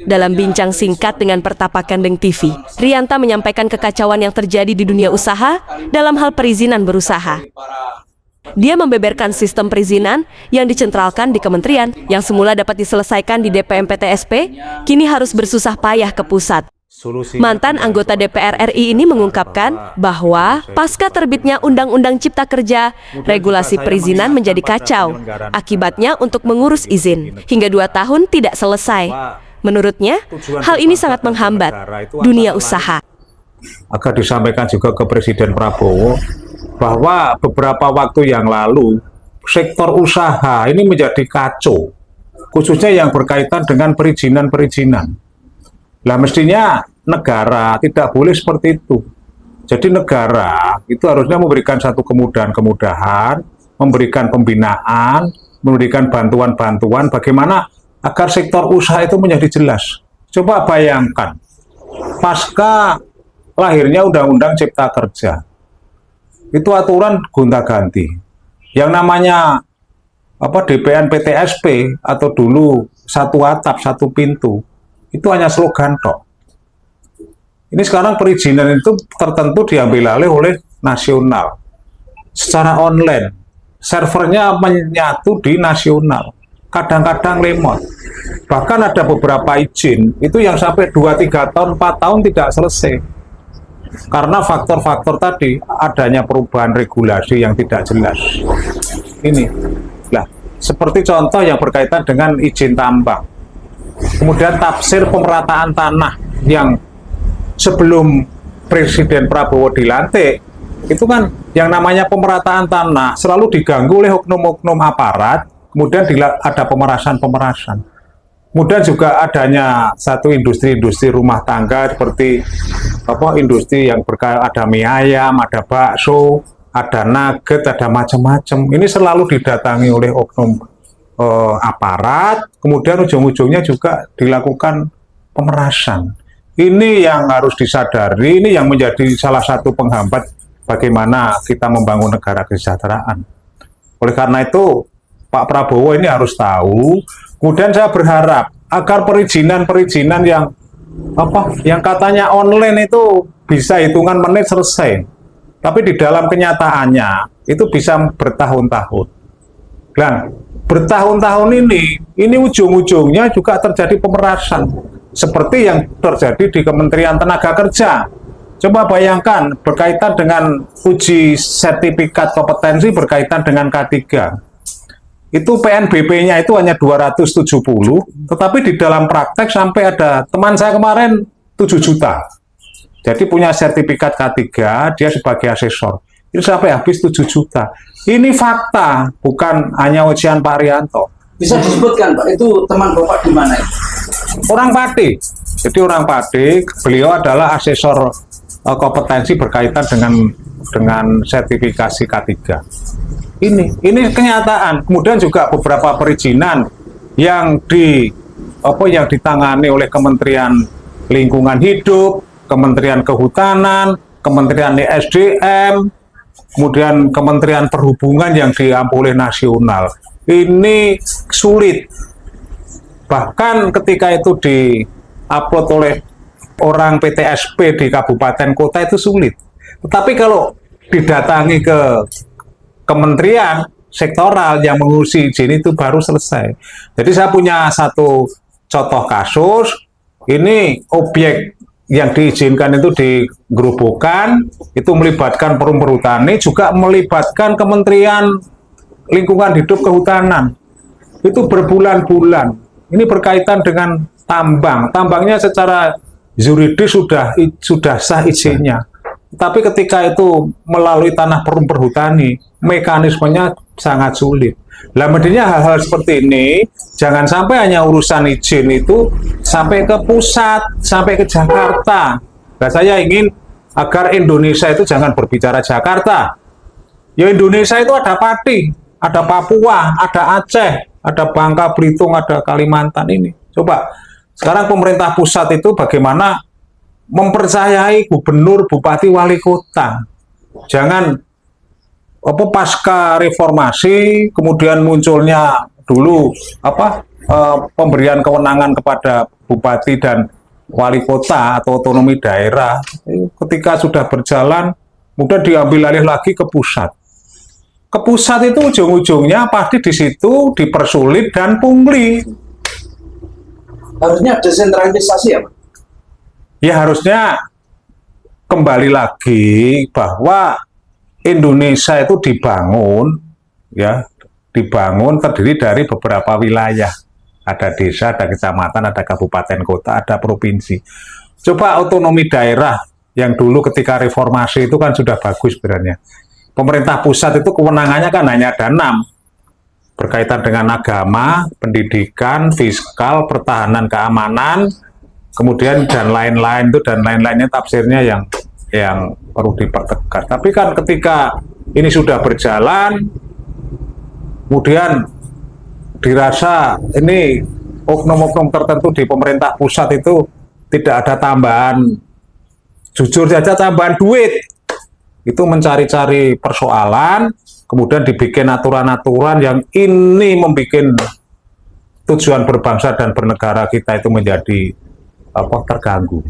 Dalam bincang singkat dengan Pertapa Kandeng TV, Rianta menyampaikan kekacauan yang terjadi di dunia usaha dalam hal perizinan berusaha. Dia membeberkan sistem perizinan yang dicentralkan di kementerian yang semula dapat diselesaikan di DPM-PTSP, kini harus bersusah payah ke pusat. Mantan anggota DPR RI ini mengungkapkan bahwa pasca terbitnya Undang-Undang Cipta Kerja, regulasi perizinan menjadi kacau. Akibatnya untuk mengurus izin hingga 2 tahun tidak selesai. Menurutnya, hal ini sangat menghambat dunia usaha. Agar disampaikan juga ke Presiden Prabowo bahwa beberapa waktu yang lalu sektor usaha ini menjadi kacau, khususnya yang berkaitan dengan perizinan-perizinan. Lah mestinya negara tidak boleh seperti itu. Jadi negara itu harusnya memberikan satu kemudahan-kemudahan, memberikan pembinaan, memberikan bantuan-bantuan bagaimana agar sektor usaha itu menjadi jelas. Coba bayangkan, pasca lahirnya Undang-Undang Cipta Kerja, itu aturan gonta-ganti. Yang namanya DPN PTSP atau dulu satu atap, satu pintu, itu hanya slogan tok. Ini sekarang perizinan itu tertentu diambil alih oleh nasional secara online. Servernya menyatu di nasional. Kadang-kadang lemot. Bahkan ada beberapa izin itu yang sampai 2-3 tahun, 4 tahun tidak selesai. Karena faktor-faktor tadi adanya perubahan regulasi yang tidak jelas. Ini. Nah, seperti contoh yang berkaitan dengan izin tambang. Kemudian tafsir pemerataan tanah yang sebelum Presiden Prabowo dilantik, itu kan yang namanya pemerataan tanah selalu diganggu oleh oknum-oknum aparat. Kemudian ada pemerasan-pemerasan. Kemudian juga adanya satu industri-industri rumah tangga seperti industri yang ada mie ayam, ada bakso, ada nugget, ada macam-macam. Ini selalu didatangi oleh oknum aparat. Kemudian ujung-ujungnya juga dilakukan pemerasan. Ini yang harus disadari. Ini yang menjadi salah satu penghambat bagaimana kita membangun negara kesejahteraan. Oleh karena itu Pak Prabowo ini harus tahu. Kemudian saya berharap agar perizinan-perizinan yang katanya online itu bisa hitungan menit selesai. Tapi di dalam kenyataannya itu bisa bertahun-tahun. Dan bertahun-tahun ini ujung-ujungnya juga terjadi pemerasan. Seperti yang terjadi di Kementerian Tenaga Kerja. Coba bayangkan berkaitan dengan uji sertifikat kompetensi berkaitan dengan K3. Itu PNBP-nya itu hanya 270, tetapi di dalam praktek sampai ada teman saya kemarin 7 juta. Jadi punya sertifikat K3, dia sebagai asesor. Itu sampai habis 7 juta. Ini fakta, bukan hanya ujian Pak Rianto. Bisa disebutkan Pak, itu teman Bapak di mana? Orang Pati. Jadi orang Pati, beliau adalah asesor kompetensi berkaitan dengan sertifikasi K3. Ini kenyataan. Kemudian juga beberapa perizinan yang ditangani oleh Kementerian Lingkungan Hidup, Kementerian Kehutanan, Kementerian ESDM, kemudian Kementerian Perhubungan yang diampu oleh nasional. Ini sulit. Bahkan ketika itu di-upload oleh orang PTSP di kabupaten kota itu sulit. Tetapi kalau didatangi ke kementerian sektoral yang mengurusi izin itu baru selesai. Jadi saya punya satu contoh kasus, ini objek yang diizinkan itu di Gerobokan, itu melibatkan Perum Perhutani, juga melibatkan Kementerian Lingkungan Hidup Kehutanan. Itu berbulan-bulan. Ini berkaitan dengan tambang. Tambangnya secara yuridis sudah sah izinnya. Tapi ketika itu melalui tanah Perum Perhutani, mekanismenya sangat sulit. Lah mestinya hal-hal seperti ini, jangan sampai hanya urusan izin itu sampai ke pusat, sampai ke Jakarta. Nah, saya ingin agar Indonesia itu jangan berbicara Jakarta. Ya Indonesia itu ada Pati, ada Papua, ada Aceh, ada Bangka Belitung, ada Kalimantan ini. Coba, sekarang pemerintah pusat itu bagaimana mempercayai gubernur, bupati, wali kota. Jangan pasca reformasi kemudian munculnya dulu pemberian kewenangan kepada bupati dan wali kota atau otonomi daerah, ketika sudah berjalan, kemudian diambil alih lagi ke pusat. Ke pusat itu ujung-ujungnya pasti di situ dipersulit dan pungli. Harusnya desentralisasi ya Pak? Ya harusnya kembali lagi bahwa Indonesia itu dibangun, ya, dibangun terdiri dari beberapa wilayah. Ada desa, ada kecamatan, ada kabupaten kota, ada provinsi. Coba otonomi daerah yang dulu ketika reformasi itu kan sudah bagus sebenarnya. Pemerintah pusat itu kewenangannya kan hanya ada 6. Berkaitan dengan agama, pendidikan, fiskal, pertahanan, keamanan, kemudian dan lain-lain itu, dan lain-lainnya tafsirnya yang perlu dipertegas. Tapi kan ketika ini sudah berjalan, kemudian dirasa ini oknum-oknum tertentu di pemerintah pusat itu tidak ada tambahan, jujur saja tambahan duit, itu mencari-cari persoalan, kemudian dibikin aturan-aturan yang ini membuat tujuan berbangsa dan bernegara kita itu menjadi terganggu.